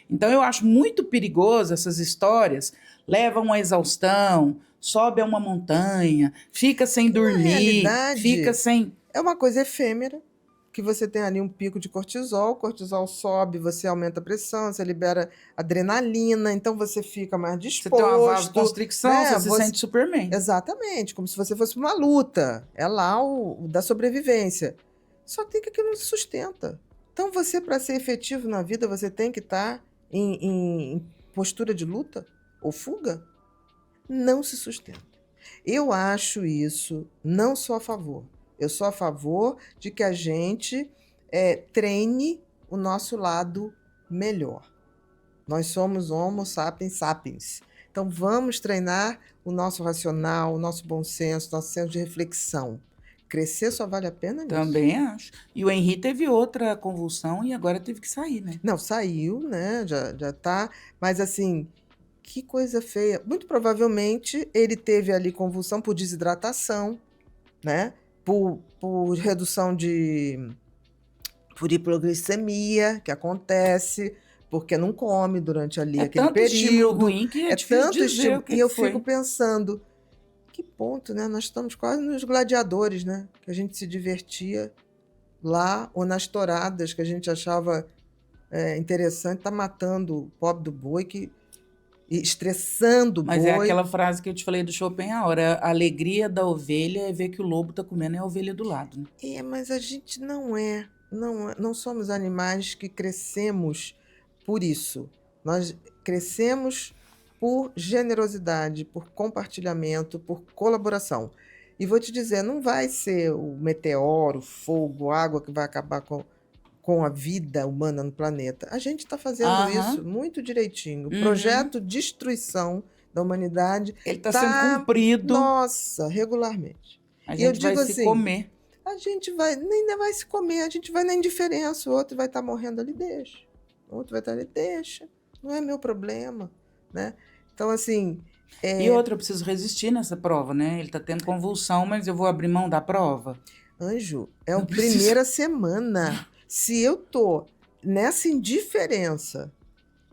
Então eu acho muito perigoso essas histórias, levam à exaustão, sobe a uma montanha, fica sem Na dormir, fica realidade, sem... é uma coisa efêmera, que você tem ali um pico de cortisol, o cortisol sobe, você aumenta a pressão, você libera adrenalina, então você fica mais Você tem uma disposto, vasoconstricção, né? você se sente Superman. Exatamente, como se você fosse uma luta. É lá o da sobrevivência. Só tem que aquilo não se sustenta. Então você, para ser efetivo na vida, você tem que estar em postura de luta ou fuga? Não se sustenta. Eu acho isso, não sou a favor. Eu sou a favor de que a gente treine o nosso lado melhor. Nós somos Homo sapiens sapiens. Então vamos treinar o nosso racional, o nosso bom senso, nosso senso de reflexão. Crescer só vale a pena nisso. Também acho. E o Henri teve outra convulsão e agora teve que sair, né? Não, saiu, né? Já tá. Mas assim, que coisa feia. Muito provavelmente ele teve ali convulsão por desidratação, né? Por redução por hipoglicemia, que acontece, porque não come durante ali É aquele tanto estímulo período. ruim que é É difícil tanto dizer o estímulo. que E que eu fico foi. pensando, que ponto, né? Nós estamos quase nos gladiadores, né? Que a gente se divertia lá, ou nas touradas, que a gente achava interessante, tá matando o pobre do boi, e estressando o Mas é boi. aquela frase que eu te falei do Schopenhauer, a alegria da ovelha é ver que o lobo tá comendo a ovelha do lado, né? Mas a gente não somos animais que crescemos por isso. Nós crescemos por generosidade, por compartilhamento, por colaboração. E vou te dizer, não vai ser o meteoro, o fogo, a água que vai acabar com a vida humana no planeta. A gente está fazendo isso Aham. muito direitinho. O Uhum. projeto de destruição da humanidade Ele tá sendo está, cumprido, nossa, regularmente. a E eu gente vai digo se assim, comer. a gente vai, nem vai se comer, a gente vai na indiferença, o outro vai estar morrendo ali, deixa. O outro vai estar ali, deixa. Não é meu problema, né? Então, assim, E outra, eu preciso resistir nessa prova, né? Ele tá tendo convulsão, mas eu vou abrir mão da prova? anjo, é a Eu preciso. primeira semana. Se eu tô nessa indiferença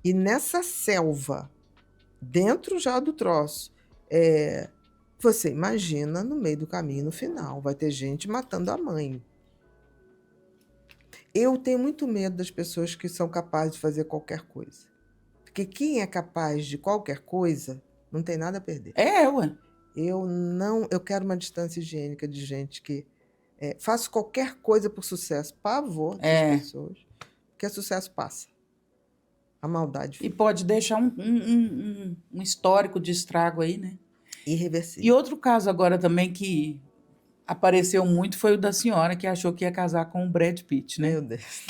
e nessa selva, dentro já do troço, você imagina no meio do caminho, no final, vai ter gente matando a mãe. Eu tenho muito medo das pessoas que são capazes de fazer qualquer coisa. Porque quem é capaz de qualquer coisa não tem nada a perder. Ué. Eu quero uma distância higiênica de gente que faça qualquer coisa por sucesso. Pavor dessas É. pessoas. Porque sucesso passa. A maldade E fica. pode deixar um histórico de estrago aí, né? E Irreversível. outro caso agora também que apareceu muito foi o da senhora que achou que ia casar com o Brad Pitt, né? Meu Deus.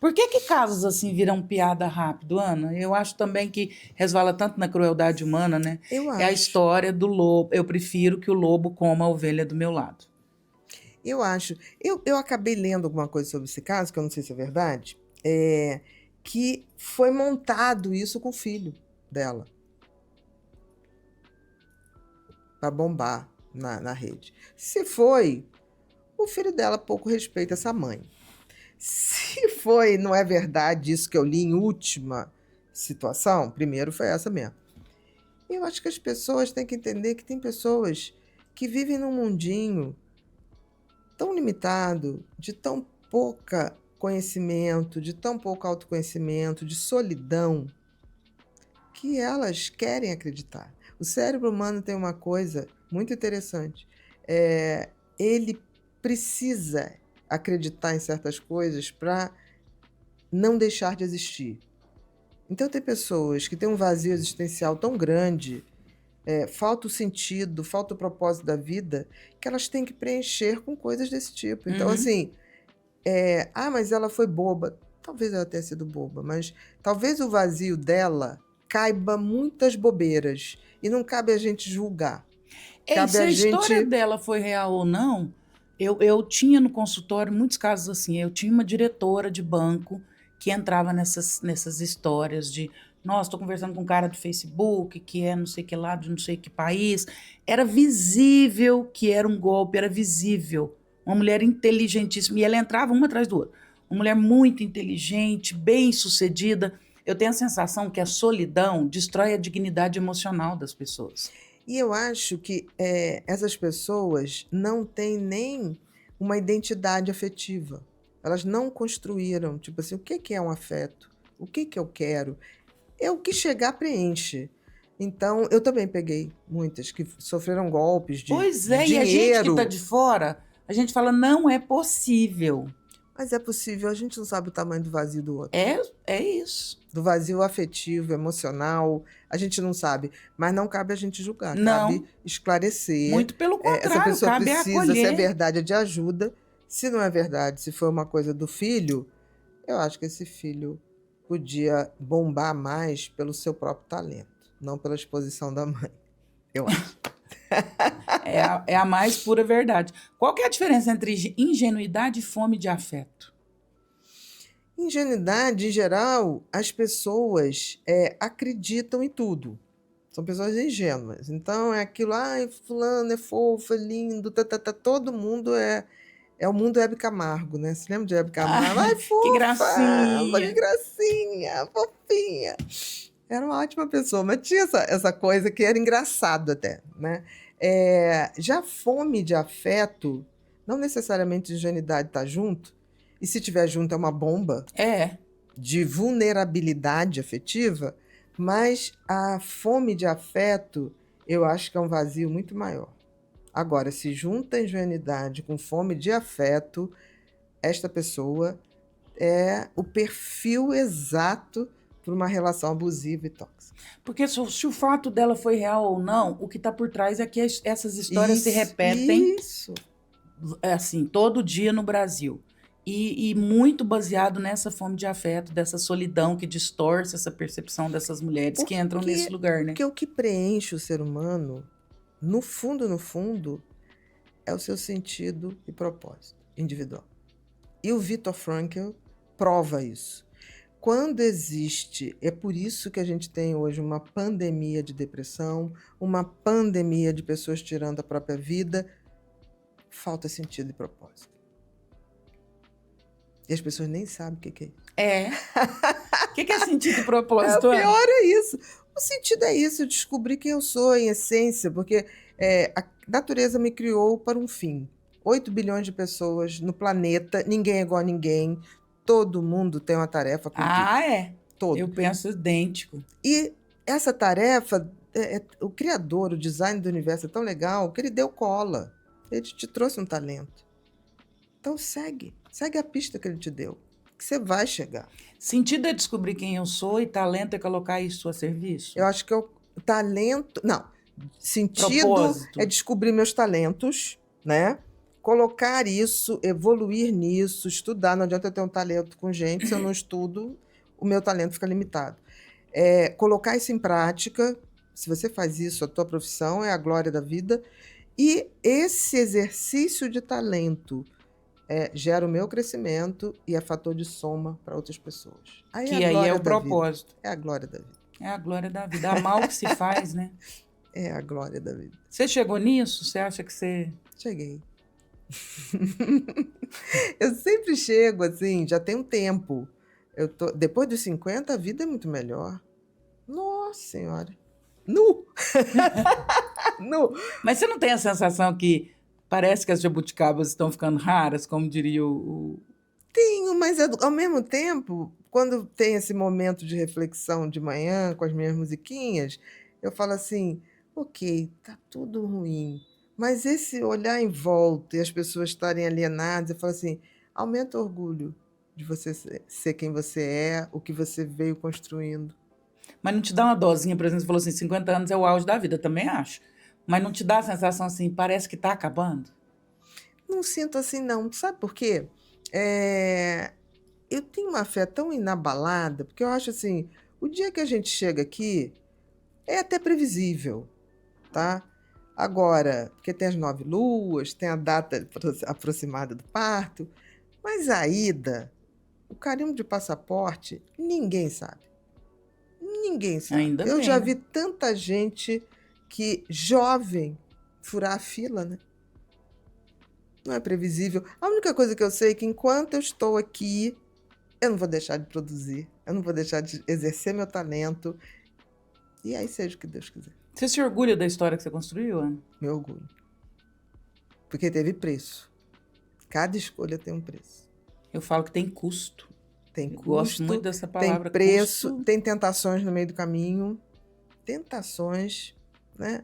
Por que casos assim viram piada rápido, Ana? Eu acho também que resvala tanto na crueldade humana, né? Eu É a acho. história do lobo. Eu prefiro que o lobo coma a ovelha do meu lado. Eu acho. Eu acabei lendo alguma coisa sobre esse caso, que eu não sei se é verdade, que foi montado isso com o filho dela, para bombar na rede. Se foi, o filho dela pouco respeita essa mãe. Se foi, não é verdade isso que eu li em última situação, primeiro foi essa mesmo. Eu acho que as pessoas têm que entender que tem pessoas que vivem num mundinho tão limitado, de tão pouca conhecimento, de tão pouco autoconhecimento, de solidão, que elas querem acreditar. O cérebro humano tem uma coisa muito interessante. Ele precisa acreditar em certas coisas para não deixar de existir. Então, tem pessoas que têm um vazio existencial tão grande, falta o sentido, falta o propósito da vida, que elas têm que preencher com coisas desse tipo. Então, Uhum. assim, mas ela foi boba. Talvez ela tenha sido boba, mas talvez o vazio dela caiba muitas bobeiras. E não cabe a gente julgar. Ei, Cabe se a a história gente. dela foi real ou não, eu tinha no consultório muitos casos assim. Eu tinha uma diretora de banco que entrava nessas histórias de, nossa, estou conversando com um cara do Facebook que é não sei que lá, de não sei que país. Era visível que era um golpe, era visível. Uma mulher inteligentíssima. E ela entrava uma atrás do outro. uma mulher muito inteligente, bem-sucedida. Eu tenho a sensação que a solidão destrói a dignidade emocional das pessoas. E eu acho que essas pessoas não têm nem uma identidade afetiva. Elas não construíram, tipo assim, o que é um afeto? O que eu quero? É o que chegar preenche. Então, eu também peguei muitas que sofreram golpes Pois de é, e a gente que está dinheiro. de fora, a gente fala, não é possível. Mas é possível, a gente não sabe o tamanho do vazio do outro. É isso. Do vazio afetivo, emocional, a gente não sabe. Mas não cabe a gente julgar, cabe Não, esclarecer. muito pelo Essa contrário, pessoa cabe precisa, se é acolher. verdade, é de ajuda. Se não é verdade, se for uma coisa do filho, eu acho que esse filho podia bombar mais pelo seu próprio talento, não pela exposição da mãe, eu acho. É a mais pura verdade. Qual que é a diferença entre ingenuidade e fome de afeto? Ingenuidade, em geral, as pessoas acreditam em tudo. São pessoas ingênuas. Então é aquilo, ai, fulano é fofo, é lindo, todo mundo é o mundo Hebe Camargo, né? Você lembra de Hebe Camargo? Ai, Ai, que fofa, que gracinha! gracinha, fofinha. Era uma ótima pessoa, mas tinha essa coisa que era engraçado até, né? Já fome de afeto, não necessariamente ingenuidade está junto, e se tiver junto é uma bomba É, de vulnerabilidade afetiva, mas a fome de afeto, eu acho que é um vazio muito maior. Agora, se junta a ingenuidade com fome de afeto, esta pessoa é o perfil exato para uma relação abusiva e tóxica. porque se o fato dela foi real ou não, o que está por trás é que essas histórias se Isso, repetem isso. assim todo dia no Brasil. E muito baseado nessa fome de afeto, dessa solidão que distorce essa percepção dessas mulheres que entram nesse Porque, lugar, né? porque o que preenche o ser humano, no fundo, é o seu sentido e propósito individual. E o Viktor Frankl prova isso. Quando existe, é por isso que a gente tem hoje uma pandemia de depressão, uma pandemia de pessoas tirando a própria vida, falta sentido e propósito. E as pessoas nem sabem o que é isso. É. O que é sentido e O propósito, Ana? pior é isso. O sentido é isso, eu descobri quem eu sou em essência, porque a natureza me criou para um fim. 8 bilhões de pessoas no planeta, ninguém é igual a ninguém, todo mundo tem uma tarefa a cumprir. Ah, é. Todo. Eu penso idêntico. E essa tarefa, o criador, o design do universo é tão legal que ele deu cola. Ele te trouxe um talento. Então segue a pista que ele te deu, que você vai chegar. Sentido é descobrir quem eu sou e talento é colocar isso a serviço? Eu acho que o talento. Não. Sentido Propósito. é descobrir meus talentos, né? Colocar isso, evoluir nisso, estudar. Não adianta eu ter um talento com gente, se eu não estudo, o meu talento fica limitado. Colocar isso em prática. Se você faz isso, a tua profissão é a glória da vida. E esse exercício de talento gera o meu crescimento e é fator de soma para outras pessoas. Que aí é o propósito. É a glória da vida. É a glória da vida. Amar o que se faz, né? É a glória da vida. Você chegou nisso? Você acha que você... Cheguei. Eu sempre chego assim, já tem um tempo. Depois dos 50, a vida é muito melhor. Nossa Senhora. Nu! Nu! Mas você não tem a sensação que parece que as jabuticabas estão ficando raras, como diria o... Tenho, mas ao mesmo tempo, quando tem esse momento de reflexão de manhã com as minhas musiquinhas, eu falo assim, ok, tá tudo ruim, mas esse olhar em volta e as pessoas estarem alienadas, eu falo assim, aumenta o orgulho de você ser quem você é, o que você veio construindo. Mas não te dá uma dosinha, por exemplo, você falou assim, 50 anos é o auge da vida, também acho. Mas não te dá a sensação assim, parece que está acabando? Não sinto assim, não. Sabe por quê? Eu tenho uma fé tão inabalada, porque eu acho assim, o dia que a gente chega aqui é até previsível, tá? Agora, porque tem as 9 luas, tem a data aproximada do parto, mas a ida, o carimbo de passaporte, ninguém sabe. Ninguém sabe. Ainda Eu bem, já né? vi tanta gente que, jovem, furar a fila, né? Não é previsível. A única coisa que eu sei é que enquanto eu estou aqui, eu não vou deixar de produzir, eu não vou deixar de exercer meu talento. E aí seja o que Deus quiser. Você se orgulha da história que você construiu, Ana? Meu orgulho. Porque teve preço. Cada escolha tem um preço. Eu falo que tem custo. Tem Eu gosto custo, muito dessa tem palavra, preço, custo. tem tentações no meio do caminho. Tentações, né?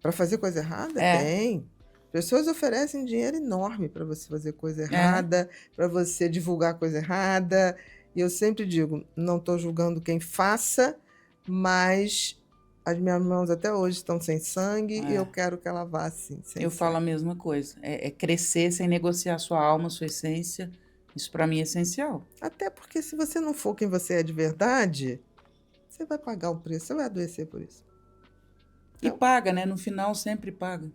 Para fazer coisa errada? É. Tem. Pessoas oferecem dinheiro enorme para você fazer coisa É. errada, para você divulgar coisa errada. E eu sempre digo, não estou julgando quem faça, mas as minhas mãos até hoje estão sem sangue e eu quero que ela vá assim, sem Eu sangue. falo a mesma coisa. É crescer sem negociar sua alma, sua essência. Isso para mim é essencial. Até porque se você não for quem você é de verdade, você vai pagar o preço, você vai adoecer por isso. E paga, né? No final sempre paga.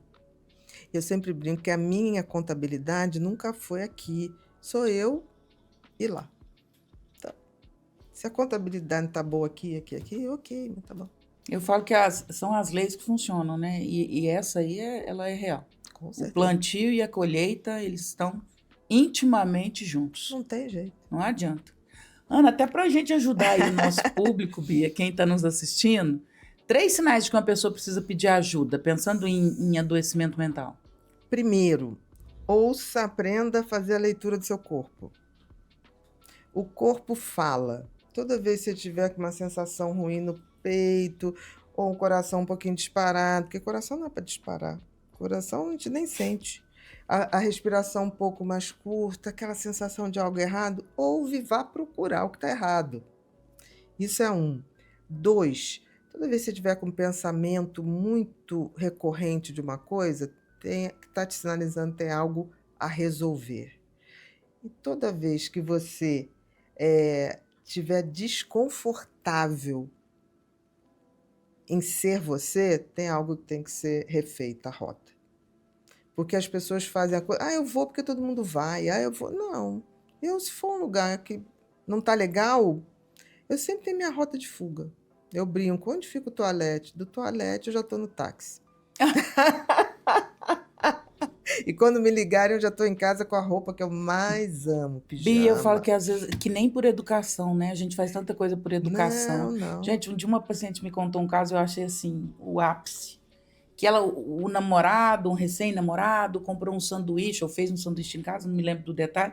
Eu sempre brinco que a minha contabilidade nunca foi aqui. Sou eu e lá. Então, se a contabilidade tá boa aqui, ok, mas tá bom. Eu falo que são as leis que funcionam, né? E essa aí, ela é real. Com O certeza. plantio e a colheita, eles estão intimamente juntos. Não tem jeito. Não adianta. Ana, até para a gente ajudar aí o nosso público, Bia, quem está nos assistindo, 3 sinais de que uma pessoa precisa pedir ajuda, pensando em adoecimento mental. Primeiro, ouça, aprenda a fazer a leitura do seu corpo. O corpo fala. Toda vez que você tiver com uma sensação ruim no peito, ou um coração um pouquinho disparado, porque coração não é para disparar. Coração a gente nem sente. A respiração um pouco mais curta, aquela sensação de algo errado, ouve, vá procurar o que está errado. Isso é 1. 2, toda vez que você tiver com um pensamento muito recorrente de uma coisa, que está te sinalizando que tem algo a resolver. E toda vez que você estiver desconfortável em ser você, tem algo que tem que ser refeita a rota. Porque as pessoas fazem a coisa, eu vou porque todo mundo vai, eu vou. Não, se for um lugar que não está legal, eu sempre tenho minha rota de fuga. Eu brinco, onde fica o toalete? Do toalete eu já estou no táxi. E quando me ligarem, eu já estou em casa com a roupa que eu mais amo, pijama. Bia, eu falo que às vezes, que nem por educação, né? A gente faz tanta coisa por educação. Não. Gente, um dia uma paciente me contou um caso, eu achei assim, o ápice. Que o namorado, um recém-namorado, comprou um sanduíche, ou fez um sanduíche em casa, não me lembro do detalhe,